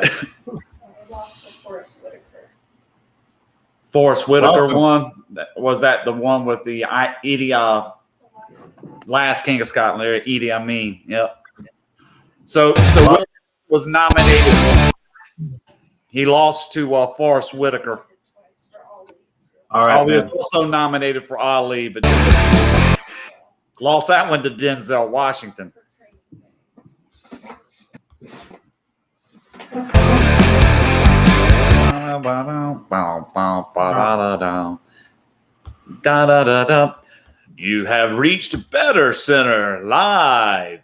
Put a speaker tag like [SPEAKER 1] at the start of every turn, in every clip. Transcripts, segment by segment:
[SPEAKER 1] They lost to Forrest Whitaker. Forrest Whitaker won. Was that the one with the last King of Scotland? Idi Amin. Yep. So Whitaker was nominated. He lost to Forrest Whitaker.
[SPEAKER 2] All right.
[SPEAKER 1] He was also nominated for Ali, but lost that one to Denzel Washington. You have reached BettorCenter live.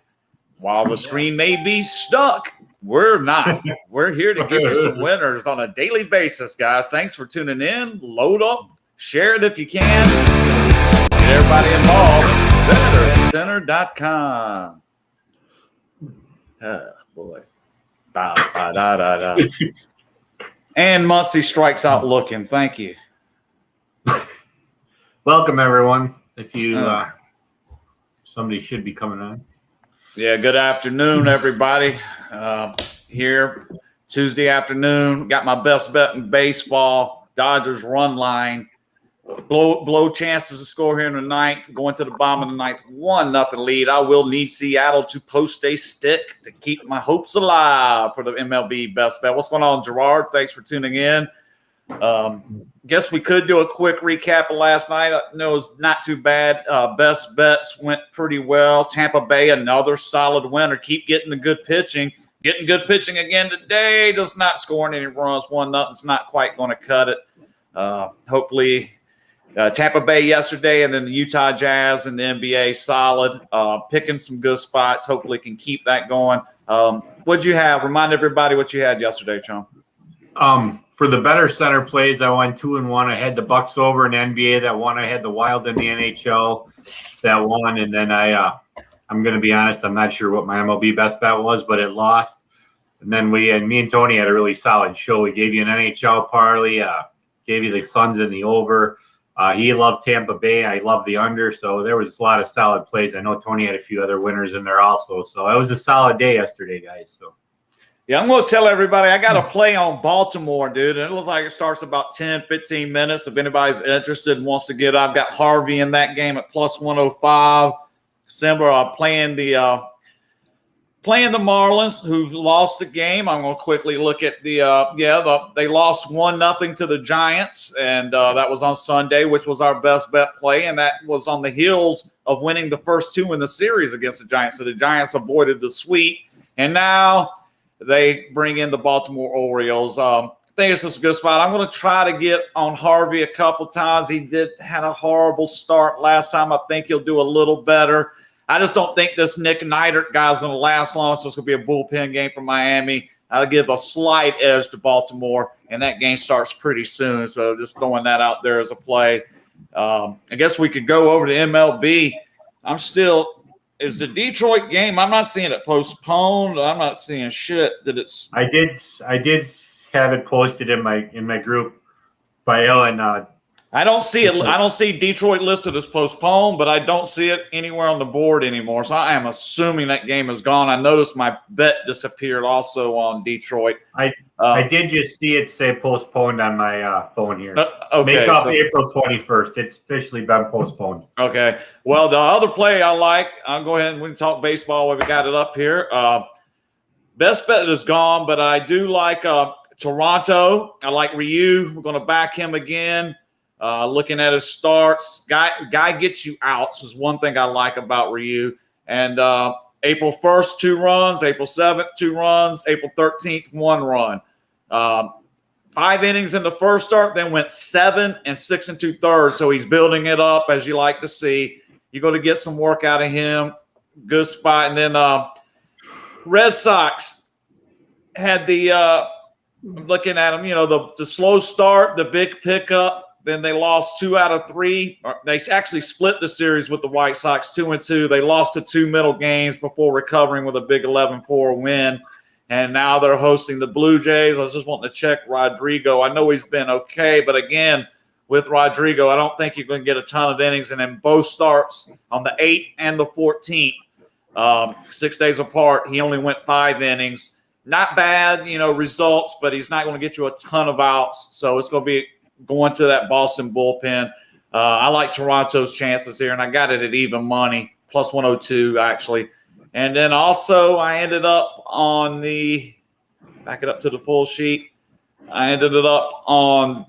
[SPEAKER 1] While the screen may be stuck, we're not. We're here to give you some winners on a daily basis, guys. Thanks for tuning in. Load up, share it if you can. Get everybody involved. BettorCenter.com. Oh, boy. And Muncie strikes out looking. Thank you.
[SPEAKER 2] Welcome, everyone. If you somebody should be coming on.
[SPEAKER 1] Yeah, good afternoon, everybody. Here, Tuesday afternoon. Got my best bet in baseball. Dodgers run line. Blow chances to score here in the ninth. Going to the bottom of the ninth. 1-0 lead. I will need Seattle to post a stick to keep my hopes alive for the MLB best bet. What's going on, Gerard? Thanks for tuning in. Guess we could do a quick recap of last night. I know it was not too bad. Best bets went pretty well. Tampa Bay, another solid winner. Keep getting the good pitching. Getting good pitching again today. Just not scoring any runs. 1-0. It's not quite going to cut it. Hopefully, Tampa Bay yesterday, and then the Utah Jazz and the NBA solid. Picking some good spots. Hopefully, can keep that going. What'd you have? Remind everybody what you had yesterday, Chum.
[SPEAKER 2] For the BettorCenter plays, I went 2-1. I had the Bucks over in the NBA that won. I had the Wild in the NHL that won, and then I'm going to be honest, I'm not sure what my MLB best bet was, but it lost. And then me and Tony had a really solid show. We gave you an NHL parlay, gave you the Suns in the over. He loved Tampa Bay. I loved the under. So there was a lot of solid plays. I know Tony had a few other winners in there also. So it was a solid day yesterday, guys. So.
[SPEAKER 1] Yeah, I'm going to tell everybody I got to play on Baltimore, dude. And it looks like it starts about 10, 15 minutes. If anybody's interested and wants to get, I've got Harvey in that game at plus 105. December, playing the Marlins, who've lost the game. I'm going to quickly look at they lost 1-0 to the Giants, and that was on Sunday, which was our best bet play, and that was on the heels of winning the first two in the series against the Giants. So the Giants avoided the sweep, and now they bring in the Baltimore Orioles. I think it's just a good spot. I'm going to try to get on Harvey a couple times. He had a horrible start last time. I think he'll do a little better. I just don't think this Nick Neidert guy is going to last long, so it's going to be a bullpen game for Miami. I'll give a slight edge to Baltimore, and that game starts pretty soon. So just throwing that out there as a play. I guess we could go over to MLB. Is the Detroit game? I'm not seeing it postponed. I'm not seeing shit that it's.
[SPEAKER 2] I did have it posted in my group by Ellen.
[SPEAKER 1] I don't see it. I don't see Detroit listed as postponed, but I don't see it anywhere on the board anymore. So I am assuming that game is gone. I noticed my bet disappeared also on Detroit.
[SPEAKER 2] I did just see it say postponed on my phone here.
[SPEAKER 1] Okay,
[SPEAKER 2] Make up April 21st. It's officially been postponed.
[SPEAKER 1] Okay. Well, the other play I like, I'll go ahead and we can talk baseball while we got it up here. Best bet is gone, but I do like Toronto. I like Ryu. We're going to back him again. Looking at his starts, guy gets you outs is one thing I like about Ryu. And April 1st, 2 runs. April 7th, 2 runs. April 13th, 1 run. 5 innings in the first start, then went 7 and 6 2/3. So he's building it up, as you like to see. You're going to get some work out of him. Good spot. And then Red Sox had the looking at them, the slow start, the big pickup. Then they lost 2 out of 3. They actually split the series with the White Sox 2-2. They lost the 2 middle games before recovering with a big 11-4 win. And now they're hosting the Blue Jays. I was just wanting to check Rodrigo. I know he's been okay, but again, with Rodrigo, I don't think you're going to get a ton of innings. And then both starts on the 8th and the 14th, 6 days apart, he only went 5 innings. not bad, results, but he's not going to get you a ton of outs. So it's going to be going to that Boston bullpen. I like Toronto's chances here, and I got it at even money, plus 102 actually. And then also I ended up on back it up to the full sheet. I ended it up on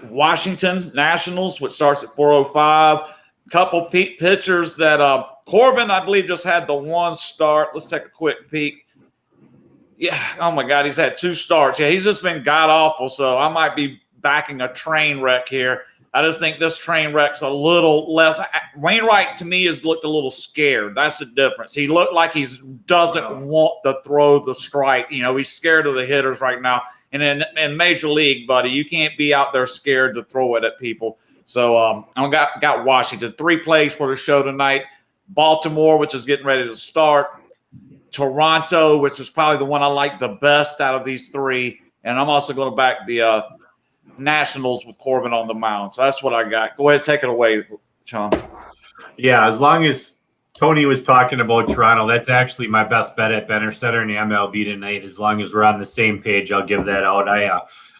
[SPEAKER 1] Washington Nationals, which starts at 405. Couple pitchers that Corbin, I believe, just had the one start. Let's take a quick peek. Yeah, oh my God, he's had 2 starts. Yeah, he's just been god-awful, so I might be backing a train wreck here. I just think this train wreck's a little less. Wainwright, to me, has looked a little scared. That's the difference. He looked like he doesn't want to throw the strike. He's scared of the hitters right now. And in Major League, buddy, you can't be out there scared to throw it at people. So I got Washington. 3 plays for the show tonight. Baltimore, which is getting ready to start. Toronto, which is probably the one I like the best out of these 3. And I'm also going to back the Nationals with Corbin on the mound. So that's what I got. Go ahead, take it away, Chum.
[SPEAKER 2] Yeah, as long as Tony was talking about Toronto, that's actually my best bet at BettorCenter in the MLB tonight. As long as we're on the same page, I'll give that out.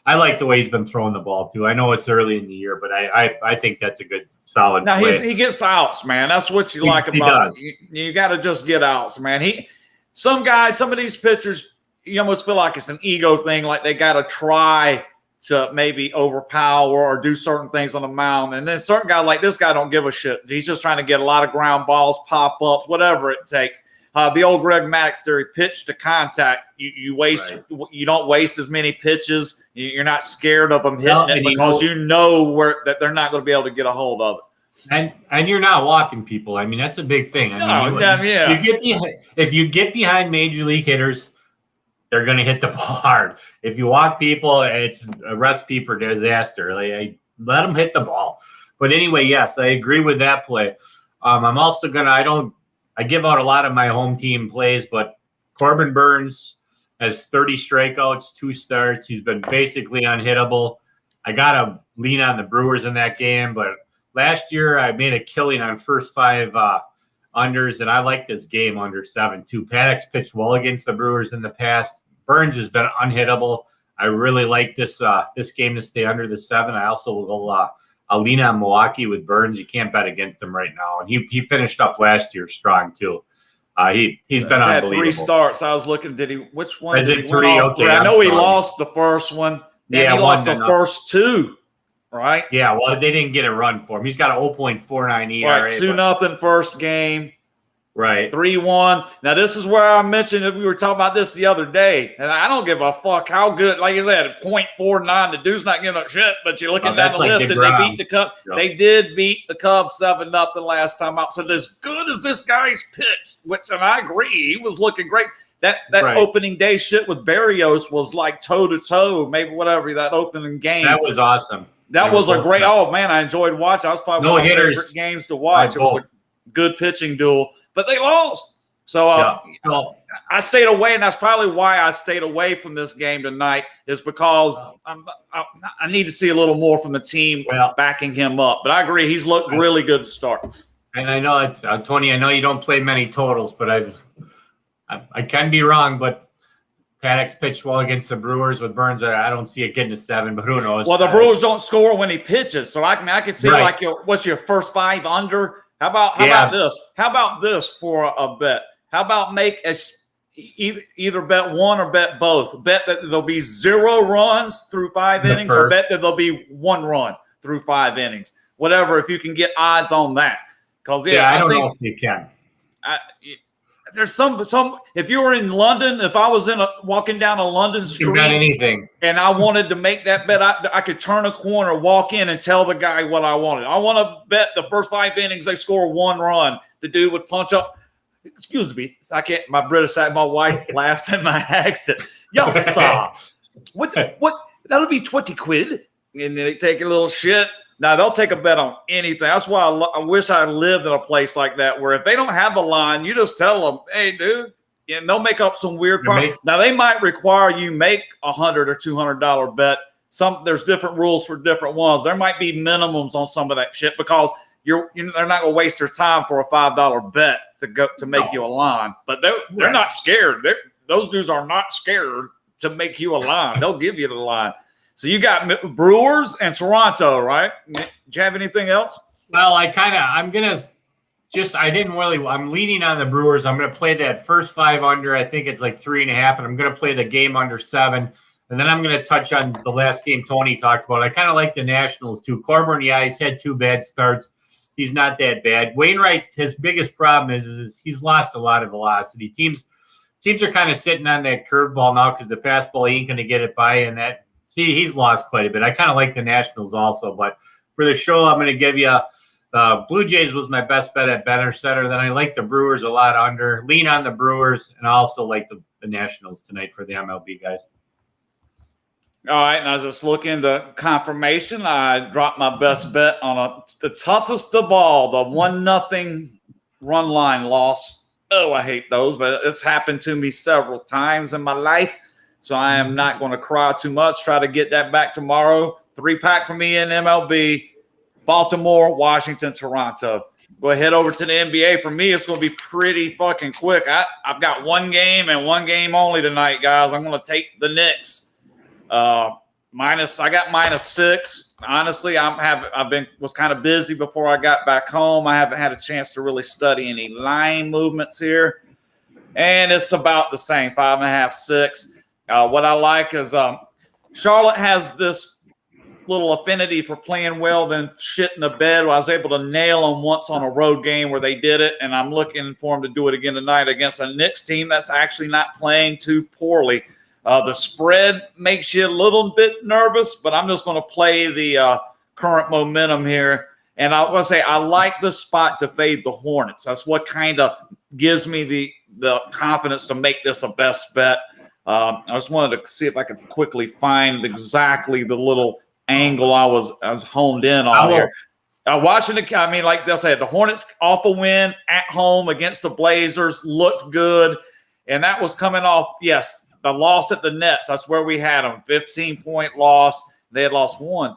[SPEAKER 2] I like the way he's been throwing the ball too. I know it's early in the year, but I think that's a good solid
[SPEAKER 1] now
[SPEAKER 2] play.
[SPEAKER 1] He gets outs, man. That's what you like about him. You got to just get outs, man. Some of these pitchers, you almost feel like it's an ego thing, like they got to try to maybe overpower or do certain things on the mound. And then certain guys like this guy don't give a shit. He's just trying to get a lot of ground balls, pop-ups, whatever it takes. The old Greg Maddux theory, pitch to contact. You you don't waste as many pitches. You're not scared of them hitting it because you know that they're not going to be able to get a hold of it.
[SPEAKER 2] And you're not walking people. I mean, that's a big thing. If you get behind major league hitters, they're going to hit the ball hard. If you walk people, it's a recipe for disaster. Let them hit the ball. But anyway, yes, I agree with that play. I'm also going to I give out a lot of my home team plays, but Corbin Burnes has 30 strikeouts, 2 starts. He's been basically unhittable. I got to lean on the Brewers in that game, but last year I made a killing on first 5 unders, and I like this game under 7 too. Paddock's pitched well against the Brewers in the past. Burnes has been unhittable. I really like this game to stay under the 7. I also will I'll lean on Milwaukee with Burnes. You can't bet against him right now, and he finished up last year strong too. He's been unbelievable.
[SPEAKER 1] Had 3 starts. I was looking. Which one?
[SPEAKER 2] Is it 3? Okay,
[SPEAKER 1] I know he lost the first one. Then he lost the first 2. Right?
[SPEAKER 2] Yeah, well, they didn't get a run for him. He's got an 0.49 ERA.
[SPEAKER 1] Right, 2-0 first game.
[SPEAKER 2] Right.
[SPEAKER 1] 3-1. Now, this is where I mentioned that we were talking about this the other day, and I don't give a fuck how good. Like I said, 0.49, the dude's not giving up shit, but you're looking down the list, and they beat the Cubs. Yep. They did beat the Cubs 7-0 last time out. So as good as this guy's pitch, and I agree, he was looking great. That opening day shit with Berrios was like toe-to-toe, maybe whatever, that opening game.
[SPEAKER 2] That was awesome.
[SPEAKER 1] That was a great – oh, man, I enjoyed watching. That was probably one of my favorite games to watch. It was a good pitching duel, but they lost. So I stayed away, and that's probably why I stayed away from this game tonight is because I need to see a little more from the team backing him up. But I agree. He's looked really good to start.
[SPEAKER 2] And I know, Tony, I know you don't play many totals, but I can be wrong, but Paddock's pitched well against the Brewers with Burnes. I don't see it getting to 7, but who knows?
[SPEAKER 1] Well, the Brewers don't score when he pitches, so I can see what's your first 5 under? How about this? How about this for a bet? How about make either bet one or bet both? Bet that there'll be 0 runs through 5 innings, or bet that there'll be 1 run through 5 innings. Whatever, if you can get odds on that. Because
[SPEAKER 2] I don't know if you can.
[SPEAKER 1] There's some. If you were in London, if I was walking down a London street,
[SPEAKER 2] anything, and
[SPEAKER 1] I wanted to make that bet, I could turn a corner, walk in, and tell the guy what I wanted. I want to bet the first 5 innings they score 1 run. The dude would punch up. Excuse me, I can't. My British side, my wife laughs at my accent. Yes, sir. What? That'll be 20 quid, and then they take a little shit. Now, they'll take a bet on anything. That's why I wish I lived in a place like that where if they don't have a line, you just tell them, hey, dude, and they'll make up some weird problem. Now, they might require you make $100 or $200 bet. There's different rules for different ones. There might be minimums on some of that shit because they're not going to waste their time for a $5 bet to make you a line. But they're not scared. those dudes are not scared to make you a line. They'll give you the line. So you got Brewers and Toronto, right? Do you have anything else?
[SPEAKER 2] Well, I'm leaning on the Brewers. I'm going to play that first 5 under. I think it's like 3.5, and I'm going to play the game under 7. And then I'm going to touch on the last game Tony talked about. I kind of like the Nationals too. Corbin, yeah, he's had 2 bad starts. He's not that bad. Wainwright, his biggest problem is he's lost a lot of velocity. Teams are kind of sitting on that curveball now because the fastball ain't going to get it by, and that he's lost quite a bit. I kind of like the Nationals also, but for the show, I'm going to give you Blue Jays was my best bet at BettorCenter. Then I like the Brewers a lot under. Lean on the Brewers, and I also like the Nationals tonight for the MLB guys.
[SPEAKER 1] All right, and I was just looking to confirmation. I dropped my best bet on the toughest of all, the 1-0 run line loss. Oh, I hate those, but it's happened to me several times in my life, so I am not going to cry too much. Try to get that back tomorrow. 3-pack for me in MLB, Baltimore, Washington, Toronto. Go ahead over to the NBA. For me, it's going to be pretty fucking quick. I've got one game and one game only tonight, guys. I'm going to take the Knicks. I got -6. Honestly, was kind of busy before I got back home. I haven't had a chance to really study any line movements here, and it's about the same, 5.5, 6. What I like is Charlotte has this little affinity for playing well than shit in the bed. I was able to nail them once on a road game where they did it, and I'm looking for them to do it again tonight against a Knicks team that's actually not playing too poorly. The spread makes you a little bit nervous, but I'm just going to play the current momentum here. And I want to say I like the spot to fade the Hornets. That's what kind of gives me the confidence to make this a best bet. I just wanted to see if I could quickly find exactly the little angle I was honed in on here. Washington, like they'll say, the Hornets off a win at home against the Blazers looked good, and that was coming off, yes, the loss at the Nets. That's where we had them. 15-point loss. They had lost 4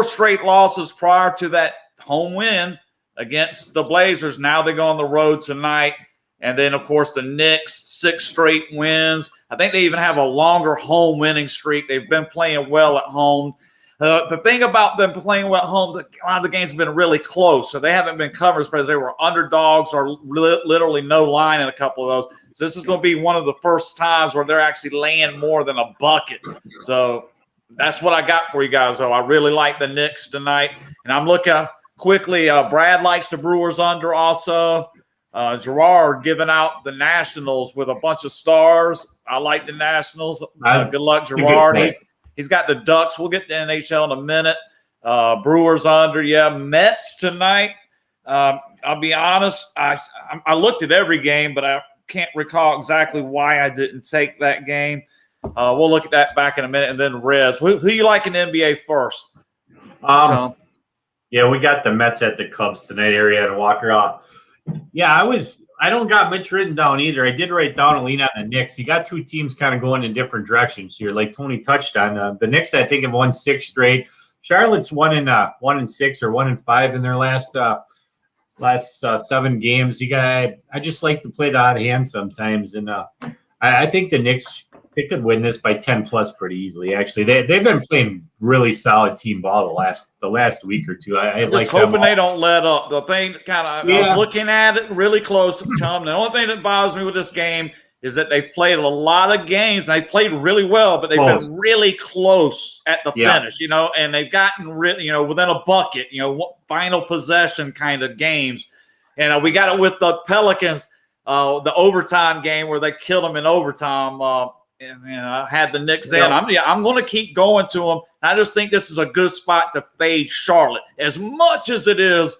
[SPEAKER 1] straight losses prior to that home win against the Blazers. Now they go on the road tonight. And then, of course, the Knicks, 6 straight wins. I think they even have a longer home winning streak. They've been playing well at home. The thing about them playing well at home, a lot of the games have been really close. So they haven't been covered because they were underdogs or literally no line in a couple of those. So this is going to be one of the first times where they're actually laying more than a bucket. So that's what I got for you guys, though. I really like the Knicks tonight. And I'm looking quickly. Brad likes the Brewers under also. Gerard giving out the Nationals with a bunch of stars. I like the Nationals. Good luck, Gerard. He's got the Ducks. We'll get to NHL in a minute. Brewers under. Yeah, Mets tonight. I'll be honest. I looked at every game, but I can't recall exactly why I didn't take that game. We'll look at that back in a minute. And then Rez. Who you like in the NBA first?
[SPEAKER 2] Yeah, we got the Mets at the Cubs tonight, Arietta Walker. Yeah, I don't got Mitch written down either. I did write down and lean on the Knicks. You got 2 teams kind of going in different directions here, like Tony touched on. The Knicks, I think, have won 6 straight. Charlotte's 1-6 or 1-5 in their last 7 games. I just like to play the odd hand sometimes, and I think the Knicks, they could win this by 10 plus pretty easily. Actually, they've been playing really solid team ball the last week or two. I
[SPEAKER 1] just hoping they don't let up. The thing I was looking at it really close, Chum. The only thing that bothers me with this game is that they've played a lot of games. They've played really well, but they've been really close at the finish, and they've gotten really, within a bucket, final possession kind of games. And we got it with the Pelicans, the overtime game where they killed them in overtime. I had the Knicks in. I'm going to keep going to them. I just think this is a good spot to fade Charlotte as much as it is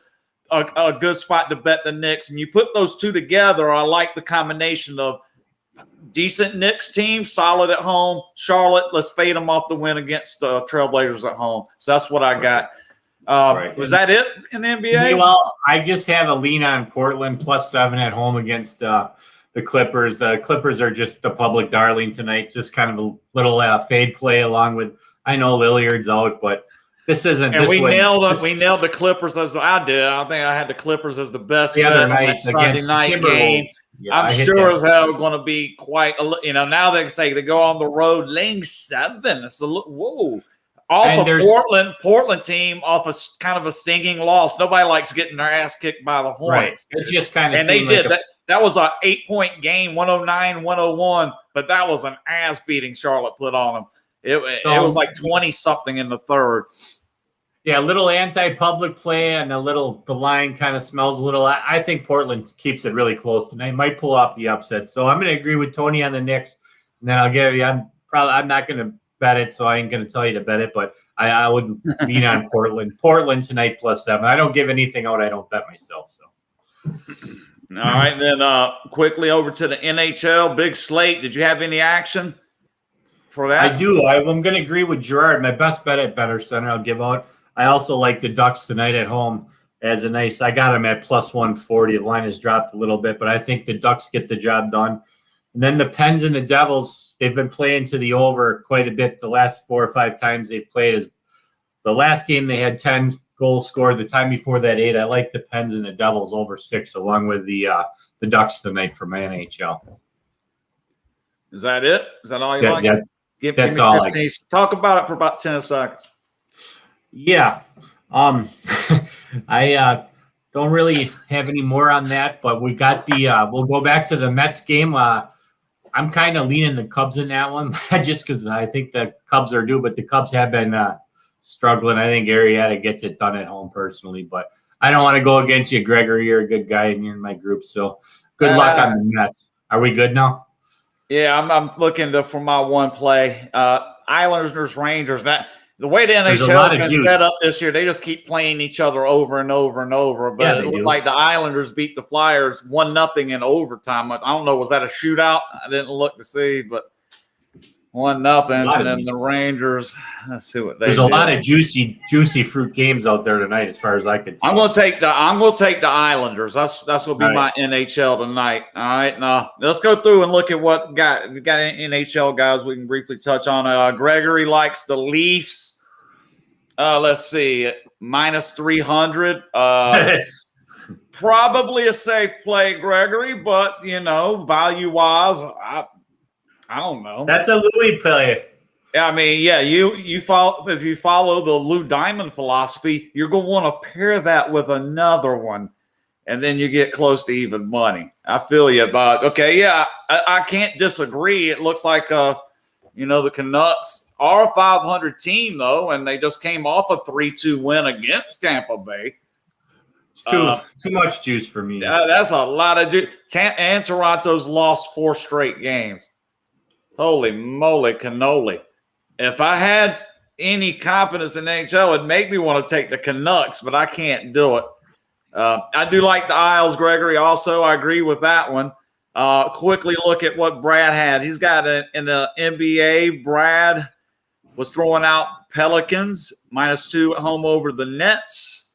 [SPEAKER 1] a good spot to bet the Knicks. And you put those two together, I like the combination of decent Knicks team, solid at home. Charlotte, let's fade them off the win against the Trailblazers at home. So that's what I got. Was that it in the NBA?
[SPEAKER 2] Well, I just have a lean on Portland +7 at home against the Clippers. Clippers are just a public darling tonight. Just kind of a little fade play along with, I know Lilliard's out, but this isn't.
[SPEAKER 1] And we nailed the Clippers as I did. I think I had the Clippers as the best bet on that Sunday night game.
[SPEAKER 2] Yeah,
[SPEAKER 1] I'm sure as hell going to be quite, now they say they go on the road, laying 7. It's whoa. Off of Portland team off a kind of a stinging loss. Nobody likes getting their ass kicked by the Hornets.
[SPEAKER 2] Right. It just kind of
[SPEAKER 1] and they did that. That was a 8-point game, 109-101, but that was an ass beating Charlotte put on them. It was like 20-something in the third.
[SPEAKER 2] Yeah, a little anti-public play and the line kind of smells a little. I think Portland keeps it really close tonight. Might pull off the upset. So I'm going to agree with Tony on the Knicks. And then I'll give you, I'm not going to bet it, so I ain't going to tell you to bet it, but I would lean on Portland. Portland tonight +7. I don't give anything out. I don't bet myself. So.
[SPEAKER 1] All right, then quickly over to the NHL. Big slate. Did you have any action for that?
[SPEAKER 2] I do. I'm going to agree with Gerard. My best bet at BettorCenter I'll give out. I also like the Ducks tonight at home as a nice. I got them at +140. The line has dropped a little bit, but I think the Ducks get the job done. And then the Pens and the Devils, they've been playing to the over quite a bit the last 4 or 5 times they've played. Is the last game they had 10 goals scored. The time before that 8. I like the Pens and the Devils over 6, along with the Ducks tonight for my NHL.
[SPEAKER 1] Is that it? Is that all you like?
[SPEAKER 2] That's all.
[SPEAKER 1] Talk about it for about 10 seconds.
[SPEAKER 2] Yeah. I don't really have any more on that, but we got we'll go back to the Mets game. I'm kind of leaning the Cubs in that one just because I think the Cubs are due, but the Cubs have been struggling. I think Arrieta gets it done at home personally, but I don't want to go against you, Gregory. You're a good guy and you're in my group, so good luck on the Mets. Are we good now?
[SPEAKER 1] Yeah, I'm looking for my one play. Islanders versus Rangers. The way the NHL has been set up this year, they just keep playing each other over and over and over. But it looked like the Islanders beat the Flyers 1-0 in overtime. I don't know, was that a shootout? I didn't look to see, but 1-0. And then the Rangers, let's see what they
[SPEAKER 2] There's a lot of juicy fruit games out there tonight, as far as I could tell.
[SPEAKER 1] I'm gonna take the Islanders. That's gonna be my NHL tonight. All right, now let's go through and look at what we got NHL guys we can briefly touch on. Gregory likes the Leafs. Let's see, -300. Probably a safe play, Gregory, but value wise, I don't know.
[SPEAKER 2] That's a Louie play.
[SPEAKER 1] Yeah, I mean, yeah, you follow if you follow the Lou Diamond philosophy, you're gonna want to pair that with another one, and then you get close to even money. I feel you, but okay, yeah, I can't disagree. It looks like the Canucks are a 500 team though, and they just came off a 3-2 win against Tampa Bay.
[SPEAKER 2] It's too much juice for me.
[SPEAKER 1] That's a lot of juice. And Toronto's lost 4 straight games. Holy moly cannoli. If I had any confidence in NHL, it'd make me want to take the Canucks, but I can't do it. I do like the Isles, Gregory. Also, I agree with that one. Quickly look at what Brad had. He's got in the NBA, Brad was throwing out Pelicans, -2 at home over the Nets.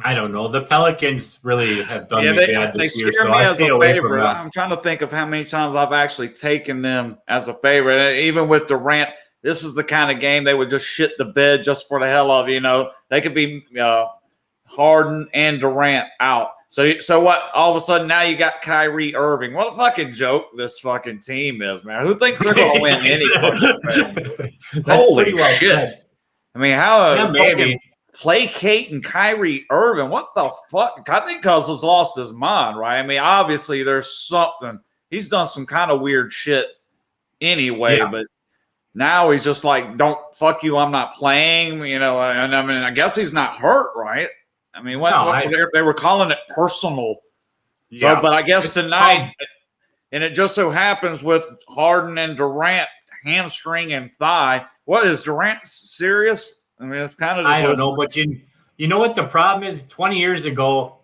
[SPEAKER 2] I don't know. The Pelicans really have done me bad this year,
[SPEAKER 1] scare me as a favorite. I'm trying to think of how many times I've actually taken them as a favorite. Even with Durant, this is the kind of game they would just shit the bed just for the hell of it. They could be Harden and Durant out. So what? All of a sudden now you got Kyrie Irving. What a fucking joke this fucking team is, man. Who thinks they're going to win any fucking Holy shit. Said. I mean, how fucking placating Kyrie Irving? What the fuck? I think Cousins lost his mind, right? I mean, obviously there's something. He's done some kind of weird shit anyway, but now he's just like, don't fuck you, I'm not playing, and I mean, I guess he's not hurt, right? I mean, they were calling it personal. Yeah. So, but I guess tonight, and it just so happens with Harden and Durant, hamstring and thigh. What is Durant serious? I mean, it's kind of.
[SPEAKER 2] I don't know, but you know what the problem is? 20 years ago,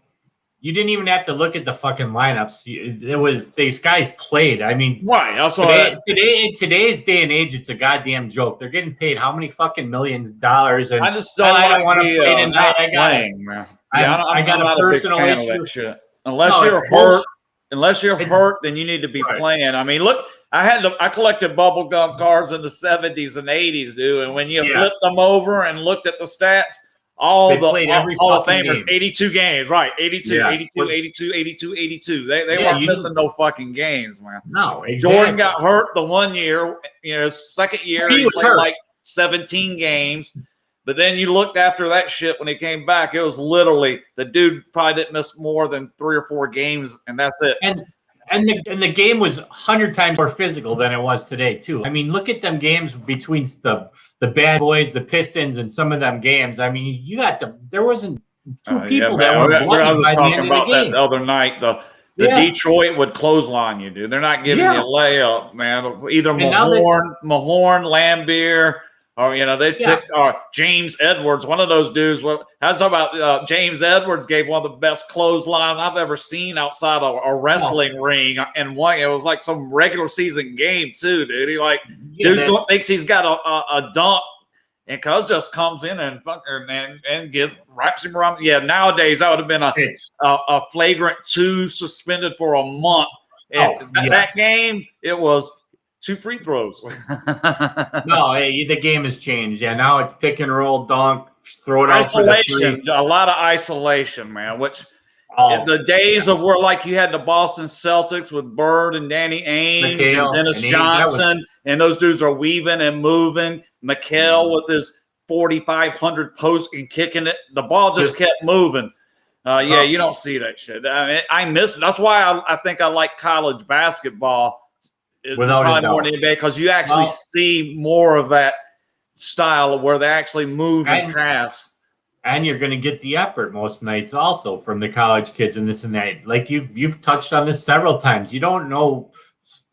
[SPEAKER 2] you didn't even have to look at the fucking lineups. It was these guys played. I mean,
[SPEAKER 1] right?
[SPEAKER 2] Today, in today's day and age, it's a goddamn joke. They're getting paid how many fucking millions of dollars? And
[SPEAKER 1] I just don't want to play tonight.
[SPEAKER 2] I got a personal issue.
[SPEAKER 1] Unless you're hurt, then you need to be playing. I mean, look, I collected bubblegum cards in the 70s and 80s, dude. And when you flipped them over and looked at the stats, all
[SPEAKER 2] They
[SPEAKER 1] the
[SPEAKER 2] played every
[SPEAKER 1] Hall of
[SPEAKER 2] fucking
[SPEAKER 1] Famers,
[SPEAKER 2] game.
[SPEAKER 1] 82 games, right? 82,
[SPEAKER 2] Yeah.
[SPEAKER 1] 82, 82, 82, 82. They
[SPEAKER 2] Yeah,
[SPEAKER 1] weren't missing no fucking games, man.
[SPEAKER 2] No, exactly.
[SPEAKER 1] Jordan got hurt the one year, his second year,
[SPEAKER 2] He
[SPEAKER 1] he
[SPEAKER 2] was
[SPEAKER 1] played
[SPEAKER 2] hurt.
[SPEAKER 1] like 17 games. But then you looked after that shit when he came back, it was literally the dude probably didn't miss more than 3 or 4 games, and that's it.
[SPEAKER 2] And the game was 100 times more physical than it was today, too. I mean, look at them games between the Bad Boys, the Pistons, and some of them games. I mean, there wasn't two people that were bloody
[SPEAKER 1] I was
[SPEAKER 2] by the
[SPEAKER 1] talking
[SPEAKER 2] end of
[SPEAKER 1] about
[SPEAKER 2] the game.
[SPEAKER 1] that the other night. The Detroit would clothesline you, dude. They're not giving you a layup, man. Either Mahorn, Lambeer, or they picked James Edwards, one of those dudes. Well, how's about James Edwards gave one of the best clotheslines I've ever seen outside of a wrestling ring, and one it was like some regular season game too, dude. He thinks he's got a dunk. And Cuz just comes in and wraps him around. Yeah, nowadays that would have been a flagrant 2 suspended for a month. And that game, it was 2 free throws.
[SPEAKER 2] No, the game has changed. Yeah, now it's pick and roll, dunk, throw it out for the
[SPEAKER 1] isolation. A lot of isolation, man. Which the days of where like you had the Boston Celtics with Bird and Danny Ainge and Dennis Johnson, and those dudes are weaving and moving. McHale with his 4,500 posts and kicking it. The ball just kept moving. You don't see that shit. I mean, I miss it. That's why I think I like college basketball. It's probably more than NBA because you actually see more of that style where they actually move and pass.
[SPEAKER 2] And you're going to get the effort most nights also from the college kids and this and that. Like you've touched on this several times. You don't know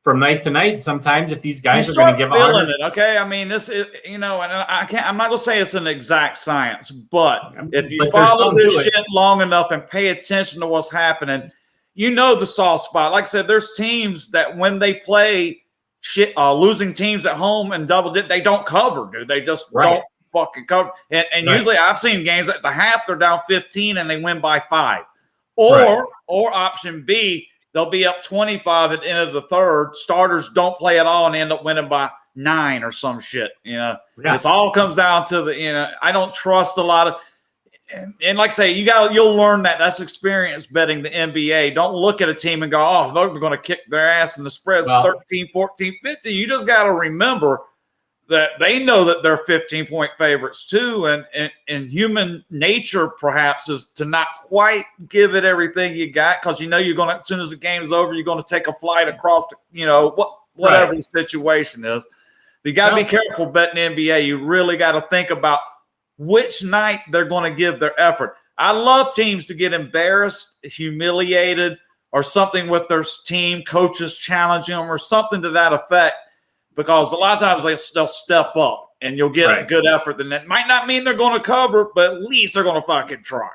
[SPEAKER 2] from night to night sometimes if these guys are going to give
[SPEAKER 1] feeling it. Okay, I mean this is and I'm not going to say it's an exact science, but if you follow this shit long enough and pay attention to what's happening, the soft spot. Like I said, there's teams that when they play losing teams at home and double dip, they don't cover, dude. They just don't fucking cover. And usually I've seen games at the half they're down 15 and they win by 5. Or option B, they'll be up 25 at the end of the third. Starters don't play at all and end up winning by 9 or some shit. This all comes down to I don't trust a lot of. And like I say, you'll learn that. That's experience betting the NBA. Don't look at a team and go, oh, they're going to kick their ass in the spreads 13, 14, 15. You just got to remember that they know that they're 15-point favorites too. And human nature perhaps is to not quite give it everything you got because you're going to, as soon as the game's over, you're going to take a flight across whatever the situation is. But you got to be careful betting NBA. You really got to think about which night they're going to give their effort. I love teams to get embarrassed, humiliated, or something with their team, coaches challenging them or something to that effect, because a lot of times they'll step up and you'll get a good effort. Then that might not mean they're going to cover, but at least they're going to fucking try.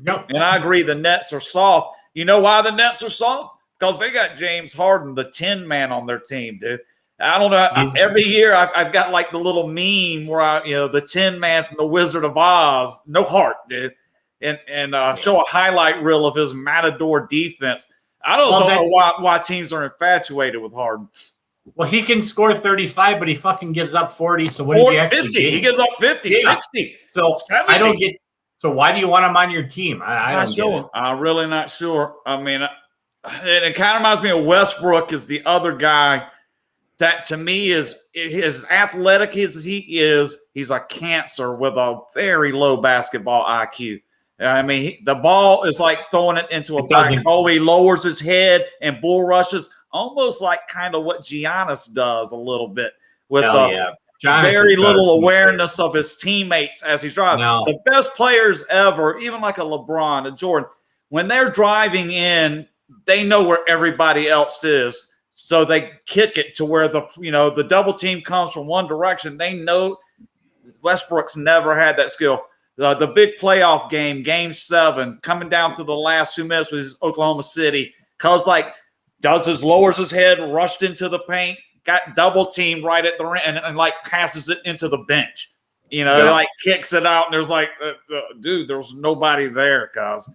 [SPEAKER 2] Yep.
[SPEAKER 1] And I agree the Nets are soft. You know why the Nets are soft? Because they got James Harden, the 10-man on their team, dude. I don't know. Every year I've got like the little meme where the 10-man from the Wizard of Oz, no heart, dude, and show a highlight reel of his matador defense. I don't know why teams are infatuated with Harden.
[SPEAKER 2] Well, he can score 35, but he fucking gives up 40. So what did he actually
[SPEAKER 1] 50? He gives up 50, 60.
[SPEAKER 2] So
[SPEAKER 1] 70.
[SPEAKER 2] I don't get. So why do you want him on your team? I'm
[SPEAKER 1] really not sure. I mean, it kind of reminds me of Westbrook is the other guy. That to me is as athletic as he is, he's a cancer with a very low basketball IQ. I mean, the ball is like throwing it into a black hole. He lowers his head and bull rushes, almost like kind of what Giannis does a little bit with very little awareness of his teammates as he's driving. The best players ever, even like a LeBron, a Jordan, when they're driving in, they know where everybody else is. So they kick it to where the double team comes from one direction. They know Westbrook's never had that skill. The big playoff game, Game 7, coming down to the last 2 minutes with Oklahoma City, lowers his head, rushed into the paint, got double teamed right at the rim, and like passes it into the bench. Like kicks it out, and there's like, dude, there's nobody there, cuz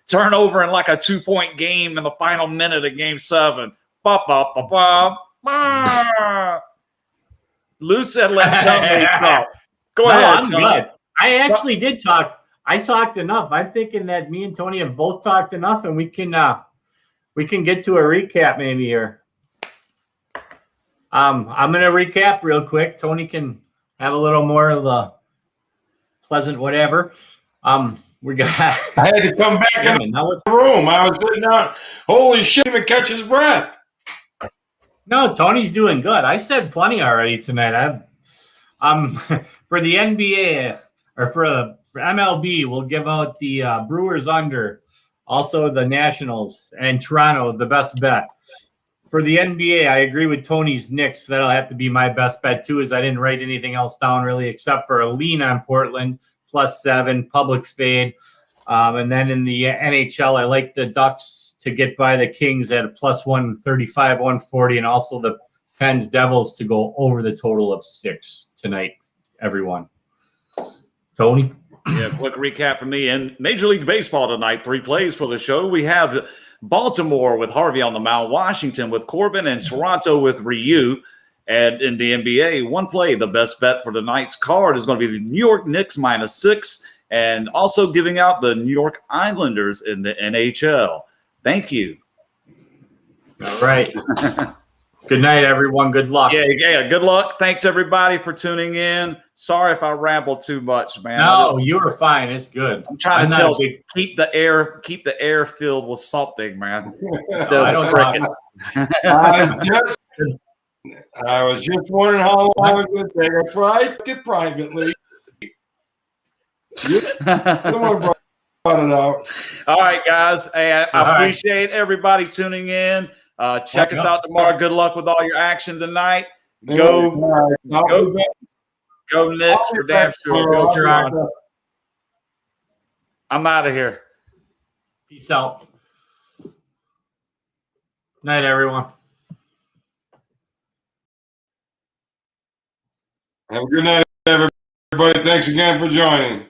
[SPEAKER 1] turnover in like a 2-point game in the final minute of Game 7. Lou said let Chumly talk. Go ahead,
[SPEAKER 2] I'm good. I actually did talk. I talked enough. I'm thinking that me and Tony have both talked enough, and we can get to a recap maybe here. I'm going to recap real quick. Tony can have a little more of the pleasant whatever. We got.
[SPEAKER 3] I had to come back in the room. I was sitting down. Holy shit! Even catch his breath.
[SPEAKER 2] No, Tony's doing good. I said plenty already tonight. For the NBA or for MLB, we'll give out the Brewers under, also the Nationals and Toronto, the best bet. For the NBA, I agree with Tony's Knicks. That'll have to be my best bet too, as I didn't write anything else down really except for a lean on Portland +7 public fade. And then in the NHL, I like the Ducks to get by the Kings at a +135, 140, and also the Pens Devils to go over the total of 6 tonight, everyone. Tony?
[SPEAKER 1] Yeah, quick recap for me. In Major League Baseball tonight, 3 plays for the show. We have Baltimore with Harvey on the mound, Washington with Corbin, and Toronto with Ryu. And in the NBA, 1 play, the best bet for tonight's card is going to be the New York Knicks -6, and also giving out the New York Islanders in the NHL. Thank you.
[SPEAKER 2] All right. Good night, everyone. Good luck.
[SPEAKER 1] Yeah. Good luck. Thanks, everybody, for tuning in. Sorry if I rambled too much, man.
[SPEAKER 2] No, you were fine. It's good.
[SPEAKER 1] I'm trying to tell you, keep the air filled with something, man. So
[SPEAKER 2] I don't
[SPEAKER 1] crickets.
[SPEAKER 3] I was just wondering how long I was going to take. I tried it privately. Someone brought it out.
[SPEAKER 1] All right, guys. Hey, I appreciate everybody tuning in. Check us out tomorrow. Good luck with all your action tonight. Go Knicks for damn sure. Go Toronto. I'm out of here.
[SPEAKER 2] Peace out. Night, everyone.
[SPEAKER 3] Have a good night, everybody. Thanks again for joining.